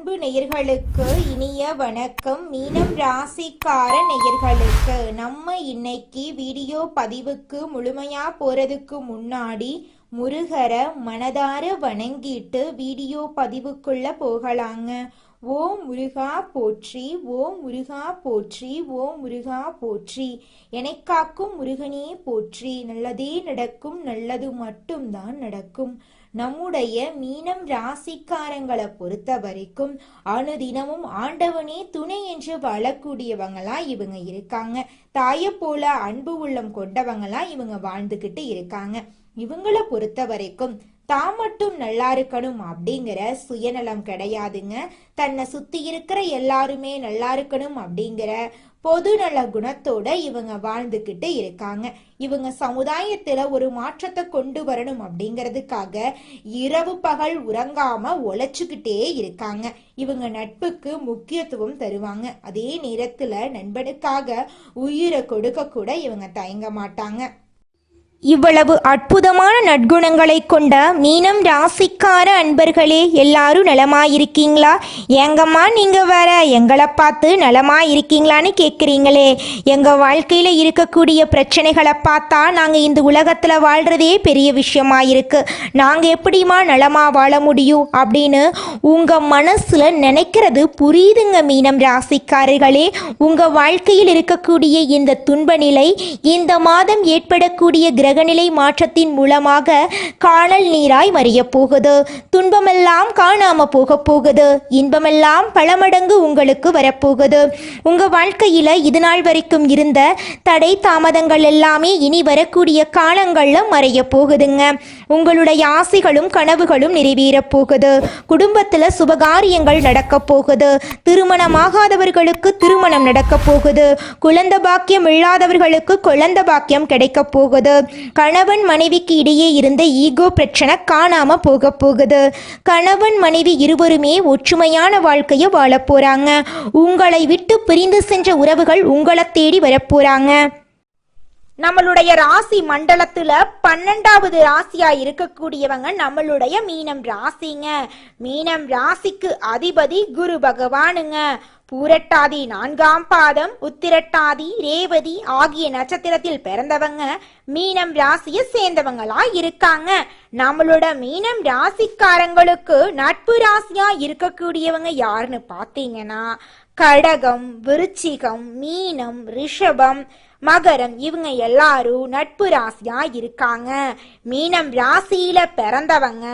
அன்பு நேயர்களுக்கு இனிய வணக்கம். மீனம் ராசிக்கார நேயர்களுக்கு நம்ம இன்னைக்கு வீடியோ பதிவுக்கு முழுமையா போறதுக்கு முன்னாடி முருகரை மனதார வணங்கிட்டு வீடியோ பதிவுக்குள்ள போகலாங்க. ஓம் முருகா போற்றி, ஓம் முருகா போற்றி, ஓம் முருகா போற்றி. எனக்காக்கும் முருகனே போற்றி. நல்லதே நடக்கும், நல்லது மட்டும்தான் நடக்கும். நம்முடைய மீனம் ராசிக்காரங்களை பொறுத்த வரைக்கும் அனுதினமும் ஆண்டவனே துணை என்று வாழக்கூடியவங்களா இவங்க இருக்காங்க. தாயை போல அன்பு உள்ளம் கொண்டவங்களா இவங்க வாழ்ந்துகிட்டு இருக்காங்க. இவங்களை பொறுத்த வரைக்கும் தான் மட்டும் நல்லா இருக்கணும் அப்படிங்கிற சுயநலம் கிடையாதுங்க. தன்னை சுத்தி இருக்கிற எல்லாருமே நல்லா இருக்கணும் அப்படிங்கிற பொது நல குணத்தோட இவங்க வாழ்ந்துகிட்டு இருக்காங்க. இவங்க சமுதாயத்துல ஒரு மாற்றத்தை கொண்டு வரணும் அப்படிங்கிறதுக்காக இரவு பகல் உறங்காம உழைச்சுக்கிட்டே இருக்காங்க. இவங்க நட்புக்கு முக்கியத்துவம் தருவாங்க. அதே நேரத்துல நண்பனுக்காக உயிரை கொடுக்க கூட இவங்க தயங்க மாட்டாங்க. இவ்வளவு அற்புதமான நற்குணங்களை கொண்ட மீனம் ராசிக்கார அன்பர்களே, எல்லாரும் நலமாயிருக்கீங்களா? ஏங்கம்மா நீங்க வேற எங்களை பார்த்து நலமாயிருக்கீங்களான்னு கேட்குறீங்களே. எங்க வாழ்க்கையில இருக்கக்கூடிய பிரச்சனைகளை பார்த்தா நாங்க இந்த உலகத்துல வாழ்றதே பெரிய விஷயமா இருக்கு. நாங்க எப்படிமா நலமா வாழ முடியும் அப்படின்னு உங்க மனசுல நினைக்கிறது புரியுதுங்க மீனம் ராசிக்காரர்களே. உங்க வாழ்க்கையில் இருக்கக்கூடிய இந்த துன்ப நிலை இந்த மாதம் ஏற்படக்கூடிய கிரகநிலை மாற்றத்தின் மூலமாக காணல் நீராய் மறிய போகுது. துன்பமெல்லாம் காணாம போக போகுது. இன்பமெல்லாம் பல மடங்கு உங்களுக்கு வரப்போகுது. உங்க வாழ்க்கையில இது நாள் வரைக்கும் இருந்த தடை தாமதங்கள் எல்லாமே இனி வரக்கூடிய காலங்கள்ல மறைய போகுதுங்க. உங்களுடைய ஆசைகளும் கனவுகளும் நிறைவேற போகுது. குடும்பத்துல சுபகாரியங்கள் நடக்க போகுது. திருமணமாகாதவர்களுக்கு திருமணம் நடக்க போகுது. குழந்தை பாக்கியம் இல்லாதவர்களுக்கு குழந்தை பாக்கியம் கிடைக்க போகுது. கணவன் மனைவிக்கு இடையே இருந்த ஈகோ பிரச்சனை காணாம போக போகுது. கணவன் மனைவி இருவருமே ஒற்றுமையான வாழ்க்கையை வாழ போறாங்க. உங்களை விட்டு பிரிந்து சென்ற உறவுகள் உங்களை தேடி வரப்போறாங்க. நம்மளுடைய ராசி மண்டலத்துல 12வது ராசியா இருக்கக்கூடியவங்க நம்மளுடைய மீனம் ராசிங்க. மீனம் ராசிக்கு அதிபதி குரு பகவானுங்க. பூரட்டாதி 4ஆம் பாதம், உத்திரட்டாதி, ரேவதி ஆகிய நட்சத்திரத்தில் பிறந்தவங்க மீனம் ராசியை சேர்ந்தவங்களா இருக்காங்க. நம்மளோட மீனம் ராசிக்காரங்களுக்கு நட்பு ராசியா இருக்கக்கூடியவங்க யாருன்னு பார்த்தீங்கன்னா கடகம், விருச்சிகம், மீனம், ரிஷபம், மகரம் இவங்க எல்லாரும் நட்பு ராசியா இருக்காங்க. மீனம் ராசியில பிறந்தவங்க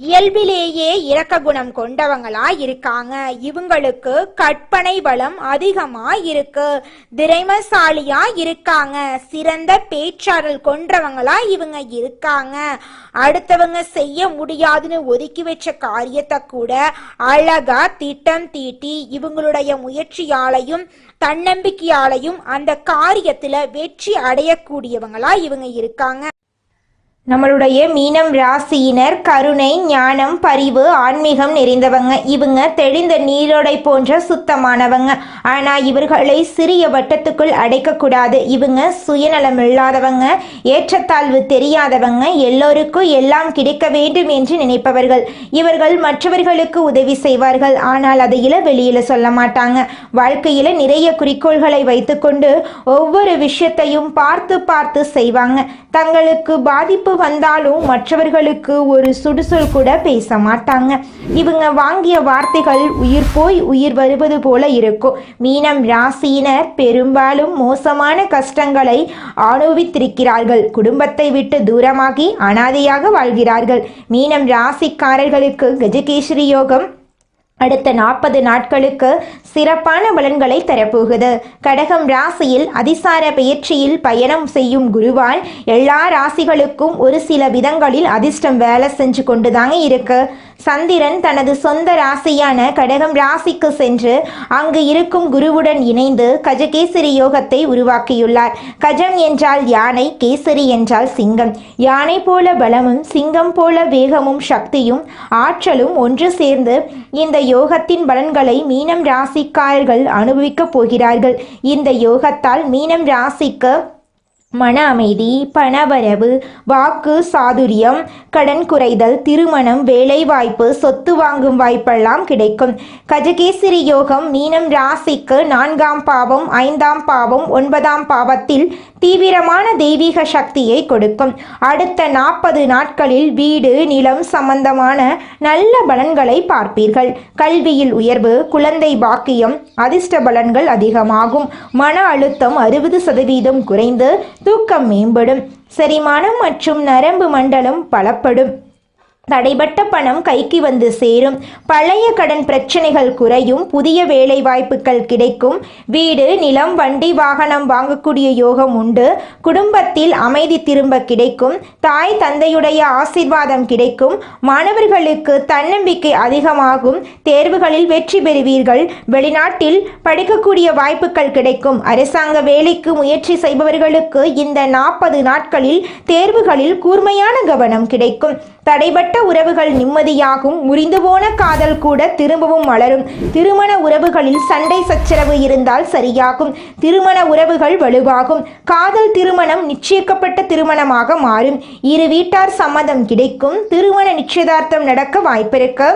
இயல்பிலேயே இரக்க குணம் கொண்டவங்களா இருக்காங்க. இவங்களுக்கு கற்பனை பலம் அதிகமா இருக்கு. திறமைசாலியா இருக்காங்க. சிறந்த பேச்சாற்றல் கொண்டவங்களா இவங்க இருக்காங்க. அடுத்தவங்க செய்ய முடியாதுன்னு ஒதுக்கி வச்ச காரியத்தை கூட அழகா திட்டம் தீட்டி இவங்களுடைய முயற்சியாலையும் தன்னம்பிக்கையாலையும் அந்த காரியத்துல வெற்றி அடையக்கூடியவங்களா இவங்க இருக்காங்க. நம்மளுடைய மீனம் ராசியினர் கருணை, ஞானம், பரிவு, ஆன்மீகம் நிறைந்தவங்க. இவங்க தெளிந்த நீரோடை போன்ற சுத்தமானவங்க. ஆனா இவர்களை சிறிய வட்டத்துக்குள் அடைக்கக்கூடாது. இவங்க சுயநலம் இல்லாதவங்க, ஏற்றத்தாழ்வு தெரியாதவங்க, எல்லோருக்கும் எல்லாம் கிடைக்க வேண்டும் என்று நினைப்பவர்கள். இவர்கள் மற்றவர்களுக்கு உதவி செய்வார்கள். ஆனால் அதை வெளியில சொல்ல மாட்டாங்க. வாழ்க்கையில நிறைய குறிக்கோள்களை வைத்துக்கொண்டு ஒவ்வொரு விஷயத்தையும் பார்த்து பார்த்து செய்வாங்க. தங்களுக்கு பாதிப்பு வந்தாலும் மற்றவர்களுக்கு ஒரு சுடுசொல் கூட பேச மாட்டாங்க. இவங்க வாங்கிய வார்த்தைகள் உயிர் போய் உயிர் வருவது போல இருக்கும். மீனம் ராசியினர் பெரும்பாலும் மோசமான கஷ்டங்களை அனுபவித்திருக்கிறார்கள். குடும்பத்தை விட்டு தூரமாகி அனாதையாக வாழ்கிறார்கள். மீனம் ராசிக்காரர்களுக்கு கஜகேசரி யோகம் அடுத்த 40 நாட்களுக்கு சிறப்பான பலன்களை தரப்போகுது. கடகம் ராசியில் அதிசார பயிற்சியில் பயணம் செய்யும் குருவால் எல்லா ராசிகளுக்கும் ஒரு சில விதங்களில் அதிர்ஷ்டம் வேலை செஞ்சு கொண்டுதாங்க இருக்கு. சந்திரன் தனது சொந்த ராசியான கடகம் ராசிக்கு சென்று அங்கு இருக்கும் குருவுடன் இணைந்து கஜகேசரி யோகத்தை உருவாக்கியுள்ளார். கஜம் என்றால் யானை, கேசரி என்றால் சிங்கம். யானை போல பலமும் சிங்கம் போல வேகமும் சக்தியும் ஆற்றலும் ஒன்று சேர்ந்து இந்த யோகத்தின் பலன்களை மீனம் ராசிக்காரர்கள் அனுபவிக்க போகிறார்கள். இந்த யோகத்தால் மீனம் ராசிக்கு மன அமைதி, பணவரவு, வாக்கு சாதுரியம், கடன் குறைதல், திருமணம், வேலைவாய்ப்பு, சொத்து வாங்கும் வாய்ப்பெல்லாம் கிடைக்கும். கஜகேசரி யோகம் மீனம் ராசிக்கு 4ஆம் பாவம், 5ஆம் பாவம், 9ஆம் பாவத்தில் தீவிரமான தெய்வீக சக்தியை கொடுக்கும். அடுத்த 40 நாட்களில் வீடு, நிலம் சம்பந்தமான நல்ல பலன்களை பார்ப்பீர்கள். கல்வியில் உயர்வு, குழந்தை பாக்கியம், அதிர்ஷ்ட பலன்கள் அதிகமாகும். மன அழுத்தம் 60% குறைந்து தூக்கம் மேம்படும். செரிமானம் மற்றும் நரம்பு மண்டலம் பலப்படும். தடைபட்ட பணம் கைக்கு வந்து சேரும். பழைய கடன் பிரச்சனைகள் குறையும். புதிய வேலை வாய்ப்புகள் கிடைக்கும். வீடு, நிலம், வண்டி, வாகனம் வாங்கக்கூடிய யோகம் உண்டு. குடும்பத்தில் அமைதி திரும்ப கிடைக்கும். தாய் தந்தையுடைய ஆசீர்வாதம் கிடைக்கும். மாணவர்களுக்கு தன்னம்பிக்கை அதிகமாகும். தேர்வுகளில் வெற்றி பெறுவீர்கள். வெளிநாட்டில் படிக்கக்கூடிய வாய்ப்புகள் கிடைக்கும். அரசாங்க வேலைக்கு முயற்சி செய்பவர்களுக்கு இந்த 40 நாட்களில் தேர்வுகளில் கூர்மையான கவனம் கிடைக்கும். தடைபட்ட உறவுகள் நிம்மதியாகும். முறிந்து போன காதல் கூட திரும்பவும் மலரும். திருமண உறவுகளில் சண்டை சச்சரவு இருந்தால் சரியாகும். திருமண உறவுகள் வலுவாகும். காதல் திருமணம் நிச்சயிக்கப்பட்ட திருமணமாக மாறும். இரு வீட்டார் சம்மதம் கிடைக்கும். திருமண நிச்சயதார்த்தம் நடக்க வாய்ப்பிருக்கு.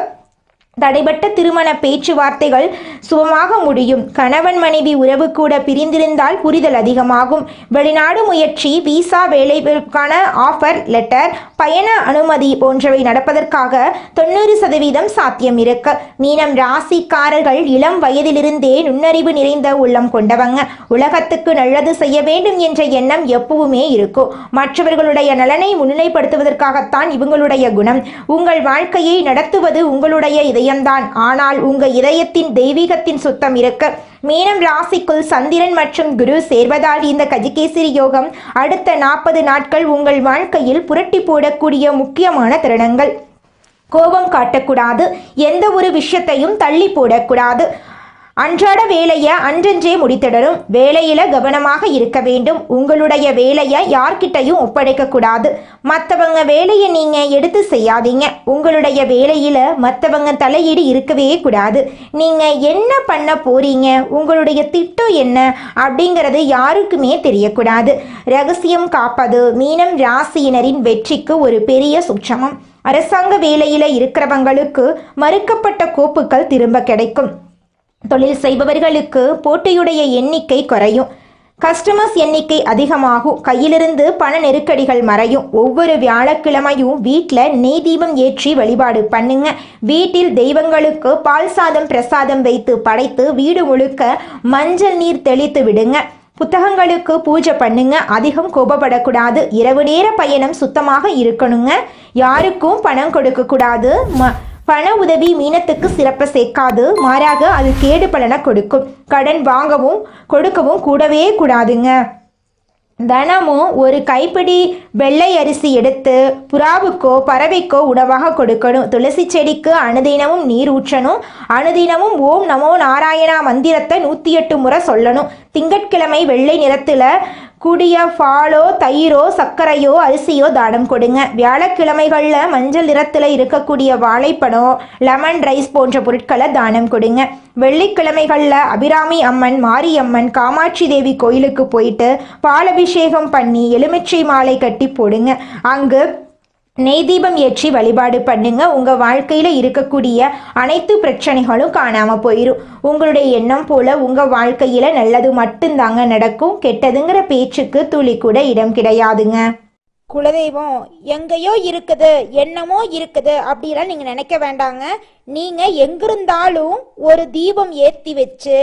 தடைபட்ட திருமண பேச்சுவார்த்தைகள் சுபமாக முடியும். கணவன் மனைவி உறவு கூட பிரிந்திருந்தால் புரிதல் அதிகமாகும். வெளிநாடு முயற்சி, விசா, வேலைக்கான ஆஃபர் லெட்டர், பயண அனுமதி போன்றவை நடப்பதற்காக 90% சாத்தியம் இருக்கு. மீனம் ராசிக்காரர்கள் இளம் வயதிலிருந்தே நுண்ணறிவு நிறைந்த உள்ளம் கொண்டவங்க. உலகத்துக்கு நல்லது செய்ய வேண்டும் என்ற எண்ணம் எப்பவுமே இருக்கும். மற்றவர்களுடைய நலனை முன்னிலைப்படுத்துவதற்காகத்தான் இவங்களுடைய குணம். உங்கள் வாழ்க்கையை நடத்துவது உங்களுடைய இதயம்தான். ஆனால் உங்க இதயத்தின் தெய்வீகத்தின் சுத்தம் இருக்கு. மீனம் ராசிக்குள் சந்திரன் மற்றும் குரு சேர்வதால் இந்த கஜகேசரி யோகம் அடுத்த 40 நாட்கள் உங்கள் வாழ்க்கையில் புரட்டி போடக்கூடிய முக்கியமான தருணங்கள். கோபம் காட்டக்கூடாது. எந்த ஒரு விஷயத்தையும் தள்ளி போடக்கூடாது. அன்றாட வேலையை அன்றன்றே முடித்திடணும். வேலையில கவனமாக இருக்க வேண்டும். உங்களுடைய வேலையை யார்கிட்டையும் ஒப்படைக்க கூடாது. மற்றவங்க வேலையை நீங்க எடுத்து செய்யாதீங்க. உங்களுடைய வேலையில மற்றவங்க தலையீடு இருக்கவே கூடாது. நீங்க என்ன பண்ண போறீங்க, உங்களுடைய திட்டம் என்ன அப்படிங்கிறது யாருக்குமே தெரியக்கூடாது. ரகசியம் காப்பது மீனம் ராசியினரின் வெற்றிக்கு ஒரு பெரிய சூட்சமம். அரசாங்க வேலையில இருக்கிறவங்களுக்கு மறுக்கப்பட்ட கோப்புகள் திரும்ப கிடைக்கும். தொழில் செய்பவர்களுக்கு போட்டியுடைய எண்ணிக்கை குறையும். கஸ்டமர்ஸ் எண்ணிக்கை அதிகமாகும். கையிலிருந்து பண நெருக்கடிகள் மறையும். ஒவ்வொரு வியாழக்கிழமையும் வீட்டில் நெய் தீபம் ஏற்றி வழிபாடு பண்ணுங்க. வீட்டில் தெய்வங்களுக்கு பால் சாதம் பிரசாதம் வைத்து படைத்து வீடு முழுக்க மஞ்சள் நீர் தெளித்து விடுங்க. புத்தகங்களுக்கு பூஜை பண்ணுங்க. அதிகம் கோபப்படக்கூடாது. இரவு நேர பயணம் சுத்தமாக இருக்கணுங்க. யாருக்கும் பணம் கொடுக்க கூடாது. பண உதவி மீனத்துக்கு சிறப்பை சேர்க்காது. மாறாக அது கேடு பலனை கொடுக்கும். கடன் வாங்கவும் கொடுக்கவும் கூடவே கூடாதுங்க. தினமும் ஒரு கைப்பிடி வெள்ளை அரிசி எடுத்து புறாவுக்கோ பறவைக்கோ உணவாக கொடுக்கணும். துளசி செடிக்கு அனுதினமும் நீர் ஊற்றணும். அனுதினமும் ஓம் நமோ நாராயணா மந்திரத்தை 108 முறை சொல்லணும். திங்கட்கிழமை வெள்ளை நிறத்தில் கூடிய பாலோ தயிரோ சர்க்கரையோ அரிசியோ தானம் கொடுங்க. வியாழக்கிழமைகளில் மஞ்சள் நிறத்தில் இருக்கக்கூடிய வாழைப்பழம், லெமன் ரைஸ் போன்ற பொருட்களை தானம் கொடுங்க. வெள்ளிக்கிழமைகளில் அபிராமி அம்மன், மாரியம்மன், காமாட்சி தேவி கோயிலுக்கு போயிட்டு பாலபிஷேகம் பண்ணி எலுமிச்சை மாலை கட்டி போடுங்க. அங்கு நெய் தீபம் ஏற்றி வழிபாடு பண்ணுங்க. உங்கள் வாழ்க்கையில் இருக்கக்கூடிய அனைத்து பிரச்சனைகளும் காணாமல் போயிடும். உங்களுடைய எண்ணம் போல உங்கள் வாழ்க்கையில் நல்லது மட்டும்தாங்க நடக்கும். கெட்டதுங்கிற பேச்சுக்கு துளி கூட இடம் கிடையாதுங்க. குலதெய்வம் எங்கேயோ இருக்குது, என்னமோ இருக்குது அப்படிலாம் நீங்கள் நினைக்க வேண்டாங்க. நீங்கள் எங்கிருந்தாலும் ஒரு தீபம் ஏற்றி வச்சு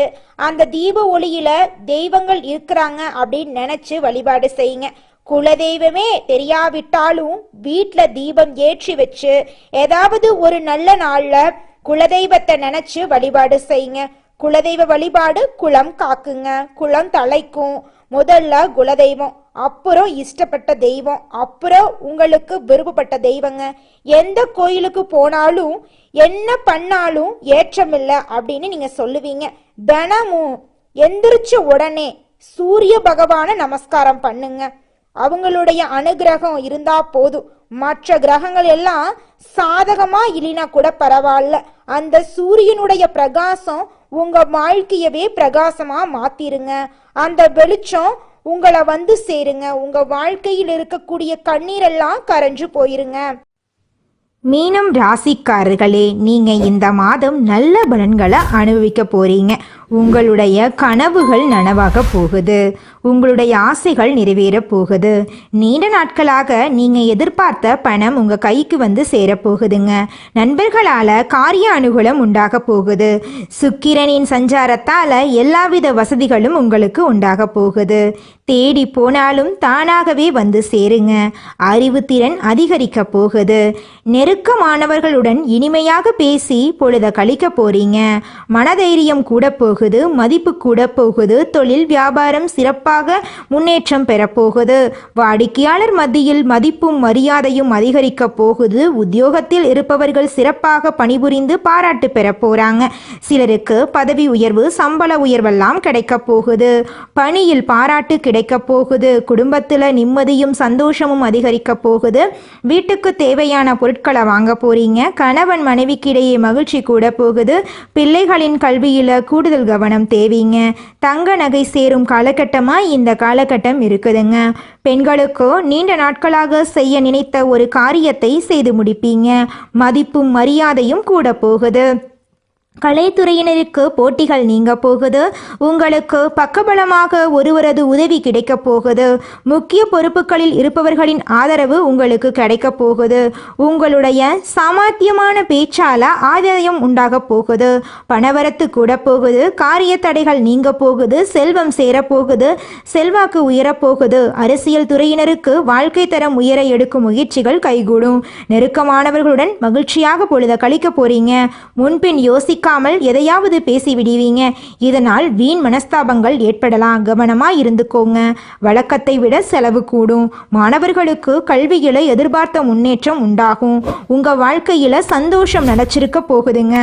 அந்த தீப ஒளியில் தெய்வங்கள் இருக்கிறாங்க அப்படின்னு நினச்சி வழிபாடு செய்யுங்க. குலதெய்வமே தெரியாவிட்டாலும் வீட்டில் தீபம் ஏற்றி வச்சு ஏதாவது ஒரு நல்ல நாளில் குலதெய்வத்தை நினச்சி வழிபாடு செய்யுங்க. குலதெய்வ வழிபாடு குலம் காக்குங்க, குலம் தலைக்கும். முதல்ல குலதெய்வம், அப்புறம் இஷ்டப்பட்ட தெய்வம், அப்புறம் உங்களுக்கு விருப்பப்பட்ட தெய்வங்க. எந்த கோயிலுக்கு போனாலும் என்ன பண்ணாலும் ஏற்றமில்லை அப்படின்னு நீங்கள் சொல்லுவீங்க. தினமும் எந்திரிச்ச உடனே சூரிய பகவான நமஸ்காரம் பண்ணுங்க. அவங்களுடைய அனுகிரகம் இருந்தா போதும். மற்ற கிரகங்கள் எல்லாம் சாதகமா இல்லைனா கூட பரவாயில்ல. அந்த சூரியனுடைய பிரகாசம் உங்க வாழ்க்கையவே பிரகாசமா மாத்திருங்க. அந்த வெளிச்சம் உங்களை வந்து சேருங்க. உங்க வாழ்க்கையில் இருக்கக்கூடிய கண்ணீரெல்லாம் கரைஞ்சு போயிருங்க. மீனம் ராசிக்காரர்களே, நீங்க இந்த மாதம் நல்ல பலன்களை அனுபவிக்க போறீங்க. உங்களுடைய கனவுகள் நனவாக போகுது. உங்களுடைய ஆசைகள் நிறைவேற போகுது. நீண்ட நாட்களாக நீங்க எதிர்பார்த்த பணம் உங்க கைக்கு வந்து சேரப்போகுதுங்க. நண்பர்களால காரிய அனுகூலம் உண்டாக போகுது. சுக்கிரனின் சஞ்சாரத்தால எல்லாவித வசதிகளும் உங்களுக்கு உண்டாக போகுது. தேடி போனாலும் தானாகவே வந்து சேருங்க. அறிவுத்திறன் அதிகரிக்க போகுது. நெருக்கமானவர்களுடன் இனிமையாக பேசி பொழுத கழிக்க போறீங்க. மனதைரியம் கூட போகுது. மதிப்பு கூட போகுது. தொழில் வியாபாரம் சிறப்பாக முன்னேற்றம் பெறப்போகுது. வாடிக்கையாளர் மத்தியில் மதிப்பும் மரியாதையும் அதிகரிக்க போகுது. உத்தியோகத்தில் இருப்பவர்கள் சிறப்பாக பணிபுரிந்து பாராட்டு பெற போறாங்க. சிலருக்கு பதவி உயர்வு, சம்பள உயர்வெல்லாம் கிடைக்க போகுது. பணியில் பாராட்டு கிடைக்க போகுது. குடும்பத்தில் நிம்மதியும் சந்தோஷமும் அதிகரிக்க போகுது. வீட்டுக்கு தேவையான பொருட்களை வாங்க போறீங்க. கணவன் மனைவிக்கிடையே மகிழ்ச்சி கூட போகுது. பிள்ளைகளின் கல்வியில கூடுதல் கவனம் தேவைங்க. தங்க நகை சேரும் காலகட்டமா இந்த காலகட்டம் இருக்குதுங்க. பெண்களுக்கு நீண்ட நாட்களாக செய்ய நினைத்த ஒரு காரியத்தை செய்து முடிப்பீங்க. மதிப்பும் மரியாதையும் கூட போகுது. கலைத்துறையினருக்கு போட்டிகள் நீங்க போகுது. உங்களுக்கு பக்கபலமாக ஒருவரது உதவி கிடைக்க போகுது. முக்கிய பொறுப்புகளில் இருப்பவர்களின் ஆதரவு உங்களுக்கு கிடைக்க போகுது. உங்களுடைய சாமர்த்தியமான பேச்சால ஆதாயம் உண்டாக போகுது. பணவரத்து கூட போகுது. காரிய தடைகள் நீங்க போகுது. செல்வம் சேரப்போகுது. செல்வாக்கு உயரப்போகுது. அரசியல் துறையினருக்கு வாழ்க்கை தரம் உயர எடுக்கும் முயற்சிகள் கைகூடும். நெருக்கமானவர்களுடன் மகிழ்ச்சியாக பொழுத கழிக்க போறீங்க. முன்பின் யோசிக்காமல் எதையாவது பேசி விடுவீங்க. இதனால் வீண் மனஸ்தாபங்கள் ஏற்படலாம். கவனமா இருந்துக்கோங்க. வழக்கத்தை விட செலவு கூடும். மாணவர்களுக்கு கல்வியில எதிர்பார்த்த முன்னேற்றம் உண்டாகும். உங்க வாழ்க்கையில சந்தோஷம் நிலைச்சிருக்க போகுதுங்க.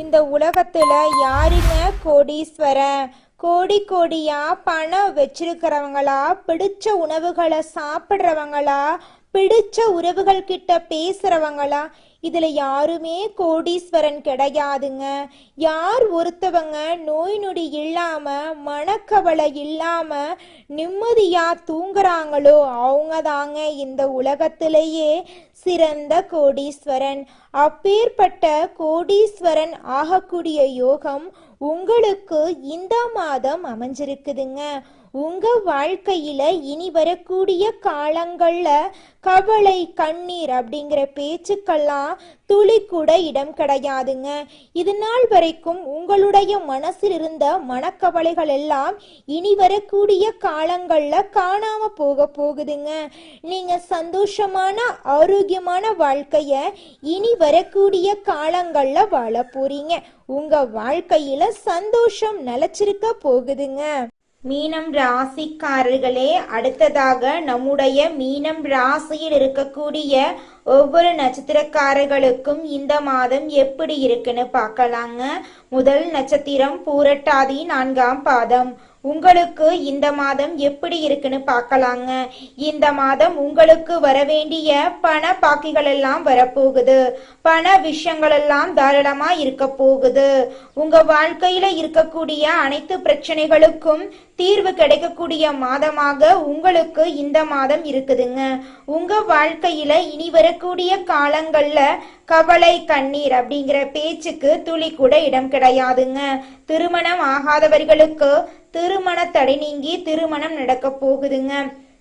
இந்த உலகத்துல யாருங்க கோடீஸ்வரன்? கோடி கோடியா பணம் வச்சிருக்கிறவங்களா, பிடிச்ச உணவுகளை சாப்பிட்றவங்களா, பிடிச்ச உறவுகள் கிட்ட பேசுறவங்களா? இதுல யாருமே கோடீஸ்வரன் கிடையாதுங்க. யார் ஒருத்தவங்க நோய் நொடி இல்லாம, மனக்கவலை இல்லாம நிம்மதியா தூங்குறாங்களோ அவங்க தாங்க இந்த உலகத்திலேயே சிறந்த கோடீஸ்வரன். அப்பேற்பட்ட கோடீஸ்வரன் ஆகக்கூடிய யோகம் உங்களுக்கு இந்த மாதம் அமைஞ்சிருக்குதுங்க. உங்க வாழ்க்கையில இனி வரக்கூடிய காலங்கள்ல கவலை, கண்ணீர் அப்படிங்கிற பேச்சுக்கெல்லாம் துளி கூட இடம் கிடையாதுங்க. இது நாள் வரைக்கும் உங்களுடைய மனசில் இருந்த மனக்கவலைகள் எல்லாம் இனி வரக்கூடிய காலங்கள்ல காணாம போகுதுங்க. நீங்க சந்தோஷமான ஆரோக்கியமான வாழ்க்கைய இனி வரக்கூடிய காலங்கள்ல வாழ போறீங்க. உங்க வாழ்க்கையில சந்தோஷம் நிலைச்சிருக்க போகுதுங்க. மீனம் ராசிக்காரர்களே, அடுத்ததாக நம்முடைய மீனம் ராசியில் இருக்கக்கூடிய ஒவ்வொரு நட்சத்திரக்காரர்களுக்கும் இந்த மாதம் எப்படி இருக்குன்னு பார்க்கலாங்க. முதல் நட்சத்திரம் பூரட்டாதி 4ஆம் பாதம். உங்களுக்கு இந்த மாதம் எப்படி இருக்குன்னு பார்க்கலாங்க. இந்த மாதம் உங்களுக்கு வரவேண்டிய பண பாக்கிகள் எல்லாம் வரப்போகுது. பண விஷயங்கள் எல்லாம் தாராளமா இருக்க போகுது. உங்க வாழ்க்கையில இருக்கக்கூடிய அனைத்து பிரச்சனைகளுக்கும் தீர்வு கிடைக்கக்கூடிய மாதமாக உங்களுக்கு இந்த மாதம் இருக்குதுங்க. உங்க வாழ்க்கையில இனி வரக்கூடிய காலங்கள்ல கவலை, கண்ணீர் அப்படிங்கிற பேச்சுக்கு துளி கூட இடம் கிடையாதுங்க. திருமணம் ஆகாதவர்களுக்கு திருமண தடை நீங்கி திருமணம் நடக்க போகுதுங்க.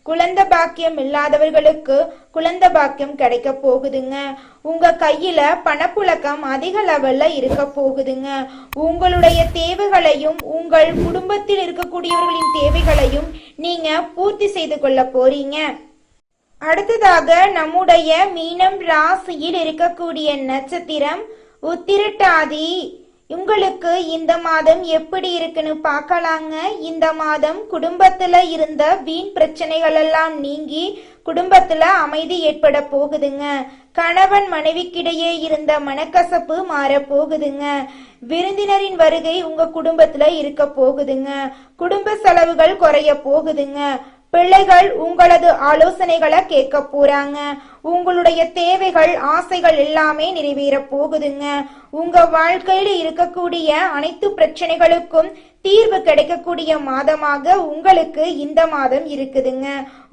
குழந்தை பாக்கியம் இல்லாதவர்களுக்கு குழந்தை பாக்கியம் கிடைக்க போகுதுங்க. உங்க கையில பணப்புழக்கம் அதிக லெவல்ல இருக்க போகுதுங்க. உங்களுடைய தேவைகளையும் உங்கள் குடும்பத்தில் இருக்கக்கூடியவர்களின் தேவைகளையும் நீங்க பூர்த்தி செய்து கொள்ள போறீங்க. அடுத்ததாக நம்முடைய மீனம் ராசியில் இருக்கக்கூடிய நட்சத்திரம் உத்திரட்டாதி. உங்களுக்கு இந்த மாதம் எப்படி இருக்குன்னு பார்க்கலாங்க. இந்த மாதம் குடும்பத்துல இருந்த வீண் பிரச்சனைகள் எல்லாம் நீங்கி குடும்பத்துல அமைதி ஏற்பட போகுதுங்க. கணவன் மனைவிக்கிடையே இருந்த மனக்கசப்பு மாற போகுதுங்க. விருந்தினரின் வருகை உங்க குடும்பத்துல இருக்க போகுதுங்க. குடும்ப செலவுகள் குறைய போகுதுங்க. பிள்ளைகள் உங்களது ஆலோசனைகளை கேட்க போறாங்க. உங்களுடைய தேவைகள் ஆசைகள் எல்லாமே நிறைவேற போகுதுங்க. உங்க வாழ்க்கையில இருக்கக்கூடிய அனைத்து பிரச்சனைகளுக்கும் தீர்வு கிடைக்கக்கூடிய மாதமாக உங்களுக்கு இந்த மாதம் இருக்குதுங்க.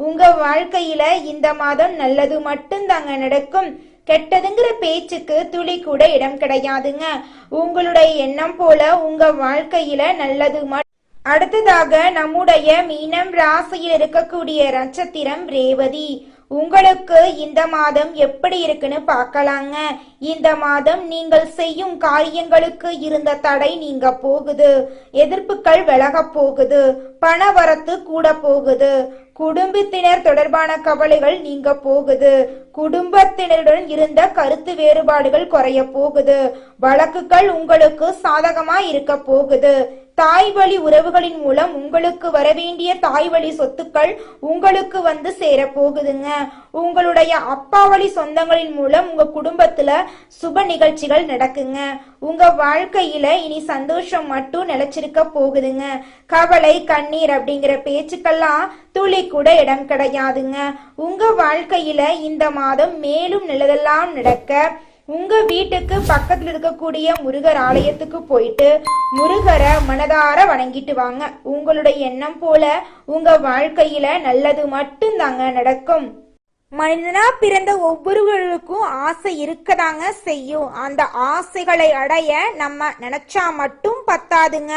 உங்க வாழ்க்கையில இந்த மாதம் நல்லது மட்டும்தாங்க நடக்கும். கெட்டதுங்கிற பேச்சுக்கு துளி கூட இடம் கிடையாதுங்க. உங்களுடைய எண்ணம் போல உங்க வாழ்க்கையில நல்லது அடுத்ததாக நம்முடைய மீனம் ராசியில் இருக்கக்கூடிய நட்சத்திரம் ரேவதி. உங்களுக்கு இந்த மாதம் எப்படி இருக்குன்னு பார்க்கலாங்க. இந்த மாதம் நீங்கள் செய்யும் காரியங்களுக்கு இருந்த தடை நீங்க போகுது. எதிர்ப்புகள் விலக போகுது. பண வரத்து கூட போகுது. குடும்பத்தினர் தொடர்பான கவலைகள் நீங்க போகுது. குடும்பத்தினருடன் இருந்த கருத்து வேறுபாடுகள் குறைய போகுது. வழக்குகள் உங்களுக்கு சாதகமா இருக்க போகுது. தாய் வழி உறவுகளின் மூலம் உங்களுக்கு வரவேண்டிய தாய் வழி சொத்துக்கள் உங்களுக்கு வந்து சேர போகுதுங்க. உங்களுடைய அப்பா வழி சொந்தங்களின் மூலம் உங்க குடும்பத்துல சுப நிகழ்ச்சிகள் நடக்குங்க. உங்க வாழ்க்கையில இனி சந்தோஷம் மட்டும் நிலைச்சிருக்க போகுதுங்க. கவலை கண்ணீர் அப்படிங்கிற பேச்சுக்கெல்லாம் துளி கூட இடம் கிடையாதுங்க. உங்க வாழ்க்கையில இந்த மாதம் மேலும் நல்லதெல்லாம் நடக்க உங்க வீட்டுக்கு பக்கத்துல இருக்கக்கூடிய முருகர் ஆலயத்துக்கு போயிட்டு முருகரை மனதார வணங்கிட்டு வாங்க. உங்களுடைய எண்ணம் போல உங்க வாழ்க்கையில நல்லது மட்டும்தாங்க நடக்கும். மனிதனா பிறந்த ஒவ்வொருவருக்கும் ஆசை இருக்கதாங்க செய்யும். அந்த ஆசைகளை அடைய நம்ம நினைச்சா மட்டும் பத்தாதுங்க.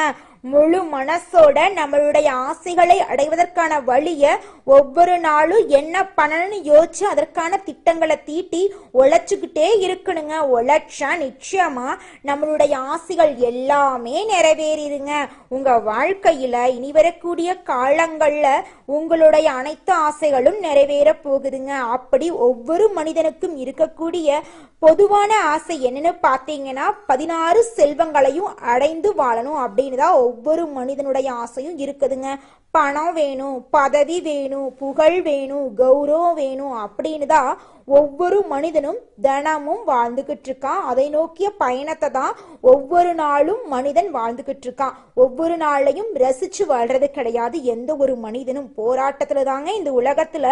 முழு மனசோட நம்மளுடைய ஆசைகளை அடைவதற்கான வழிய ஒவ்வொரு நாளும் என்ன பண்ணணும்னு யோசிச்சு அதற்கான திட்டங்களை தீட்டி உழைச்சுக்கிட்டே இருக்கணுங்க. உழைச்சா நிச்சயமா நம்மளுடைய ஆசைகள் எல்லாமே நிறைவேறிடுங்க. உங்க வாழ்க்கையில இனி வரக்கூடிய காலங்கள்ல உங்களுடைய அனைத்து ஆசைகளும் நிறைவேற போகுதுங்க. அப்படி ஒவ்வொரு மனிதனுக்கும் இருக்கக்கூடிய பொதுவான ஆசை என்னன்னு பார்த்தீங்கன்னா 16 செல்வங்களையும் அடைந்து வாழணும் அப்படின்னு தான் ஒவ்வொரு மனிதனுடைய ஆசையும் இருக்குதுங்க. பணம் வேணும், பதவி வேணும், புகழ் வேணும், கௌரவம் வேணும் அப்படின்னு தான் ஒவ்வொரு மனிதனும் தினமும் வாழ்ந்துகிட்டு இருக்கான். அதை நோக்கிய பயணத்தை தான் ஒவ்வொரு நாளும் மனிதன் வாழ்ந்துகிட்டு இருக்கான். ஒவ்வொரு நாளையும் ரசிச்சு வாழ்றது கிடையாது எந்த ஒரு மனிதனும். போராட்டத்துல தாங்க இந்த உலகத்துல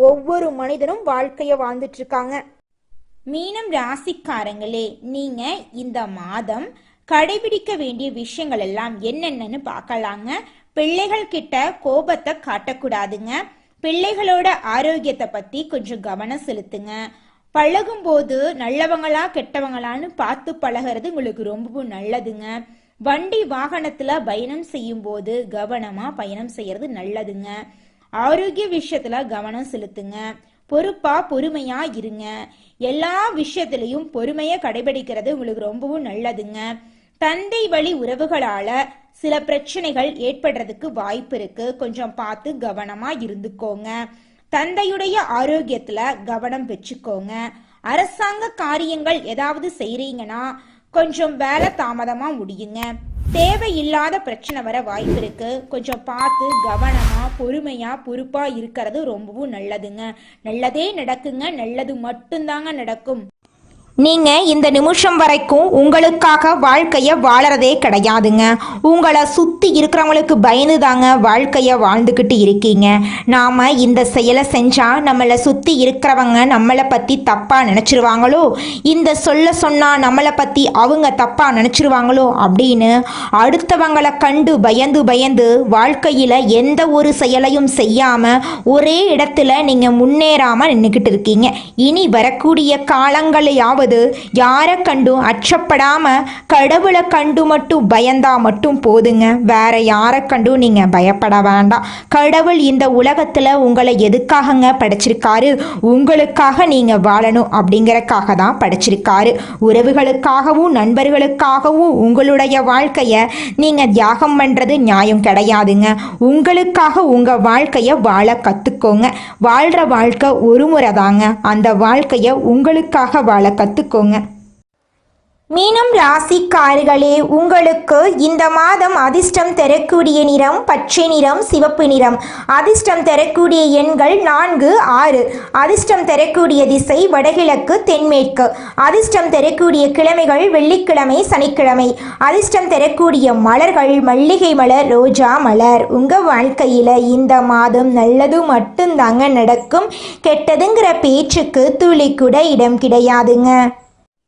ஒவ்வொரு மனிதனும் வாழ்க்கைய வாழ்ந்துட்டு இருக்காங்க. மீனம் ராசிக்காரங்களே, நீங்க இந்த மாதம் கடைபிடிக்க வேண்டிய விஷயங்கள் எல்லாம் என்னென்னு பார்க்கலாங்க. பிள்ளைகள் கிட்ட கோபத்தை காட்டக்கூடாதுங்க. பிள்ளைகளோட ஆரோக்கியத்தை பத்தி கொஞ்சம் கவனம் செலுத்துங்க. பழகும் போது நல்லவங்களா கெட்டவங்களான்னு பார்த்து பழகிறது உங்களுக்கு ரொம்பவும் நல்லதுங்க. வண்டி வாகனத்துல பயணம் செய்யும் போது கவனமா பயணம் செய்யறது நல்லதுங்க. ஆரோக்கிய விஷயத்துல கவனம் செலுத்துங்க. பொறுப்பா பொறுமையா இருங்க. எல்லா விஷயத்திலையும் பொறுமையை கடைபிடிக்கிறது உங்களுக்கு ரொம்பவும் நல்லதுங்க. தந்தை வழி உறவுகளால சில பிரச்சனைகள் ஏற்படுறதுக்கு வாய்ப்பு இருக்கு. கொஞ்சம் பார்த்து கவனமா இருந்துக்கோங்க. தந்தையுடைய ஆரோக்கியத்துல கவனம் வச்சுக்கோங்க. அரசாங்க காரியங்கள் ஏதாவது செய்றீங்கன்னா கொஞ்சம் வேலை தாமதமா முடியுங்க. தேவையில்லாத பிரச்சனை வர வாய்ப்பு இருக்கு. கொஞ்சம் பார்த்து கவனமா பொறுமையா பொறுப்பா இருக்கிறது ரொம்பவும் நல்லதுங்க. நல்லதே நடக்குங்க. நல்லது மட்டும்தாங்க நடக்கும். நீங்க இந்த நிமிஷம் வரைக்கும் உங்களுக்காக வாழ்க்கைய வாழறதே கிடையாதுங்க. உங்களை சுத்தி இருக்கிறவங்களுக்கு பயந்து தாங்க வாழ்க்கைய வாழ்ந்துக்கிட்டு இருக்கீங்க. நாம இந்த செயலை செஞ்சா நம்மளை சுத்தி இருக்கிறவங்க நம்மளை பத்தி தப்பா நினைச்சிருவாங்களோ, இந்த சொல்ல சொன்னா நம்மளை பத்தி அவங்க தப்பா நினைச்சிருவாங்களோ அப்படின்னு அடுத்தவங்களை கண்டு பயந்து பயந்து வாழ்க்கையில எந்த ஒரு செயலையும் செய்யாம ஒரே இடத்துல நீங்க முன்னேறாம நின்றுக்கிட்டு இருக்கீங்க. இனி வரக்கூடிய காலங்களையாவது யாரை கண்டும் அச்சப்படாம கடவுளை கண்டு மட்டும் பயந்தா மட்டும் போதுங்க. வேற யாரை கண்டும் நீங்க பயப்பட வேண்டாம். கடவுள் இந்த உலகத்துல உங்களை எதுக்காகங்க படைச்சிருக்காரு? உங்களுக்காக நீங்க வாழணும் அப்படிங்கறக்காக தான் படைச்சிருக்காரு. உறவுகளுக்காகவும் நண்பர்களுக்காகவும் உங்களுடைய வாழ்க்கைய நீங்க தியாகம் பண்றது நியாயம் கிடையாதுங்க. உங்களுக்காக உங்க வாழ்க்கைய வாழ கத்துக்கோங்க. வாழ்ற வாழ்க்கை ஒரு முறை தாங்க. அந்த வாழ்க்கைய உங்களுக்காக வாழ கத்துக்கோங்க. மீனம் ராசிக்காரர்களே, உங்களுக்கு இந்த மாதம் அதிர்ஷ்டம் தரக்கூடிய நிறம் பச்சை நிறம், சிவப்பு நிறம். அதிர்ஷ்டம் தரக்கூடிய எண்கள் 4, 6. அதிர்ஷ்டம் தரக்கூடிய திசை வடகிழக்கு, தென்மேற்கு. அதிர்ஷ்டம் தரக்கூடிய கிழமைகள் வெள்ளிக்கிழமை, சனிக்கிழமை. அதிர்ஷ்டம் தரக்கூடிய மலர்கள் மல்லிகை மலர், ரோஜா மலர். உங்கள் வாழ்க்கையில் இந்த மாதம் நல்லது மட்டும்தாங்க நடக்கும். கெட்டதுங்கிற பேச்சுக்கு துளி கூட இடம் கிடையாதுங்க.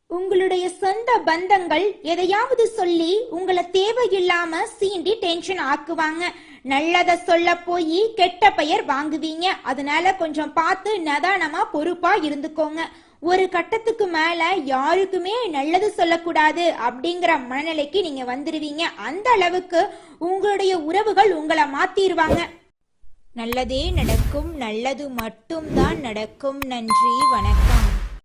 உங்களுடைய சொந்த பந்தங்கள் எதையாவது சொல்லி உங்களை தேவையில்லாம சீண்டி டென்ஷன் ஆக்குவாங்க. நல்லத சொல்ல போய் கெட்ட பெயர் வாங்குவீங்க. அதனால கொஞ்சம் பார்த்து நிதானமா பொறுப்பா இருந்துக்கோங்க. ஒரு கட்டத்துக்கு மேல யாருக்குமே நல்லது சொல்லக்கூடாது அப்படிங்கிற மனநிலைக்கு நீங்க வந்துருவீங்க. அந்த அளவுக்கு உங்களுடைய உறவுகள் உங்களை மாத்திருவாங்க. நல்லதே நடக்கும், நல்லது மட்டும்தான் நடக்கும். நன்றி, வணக்கம்.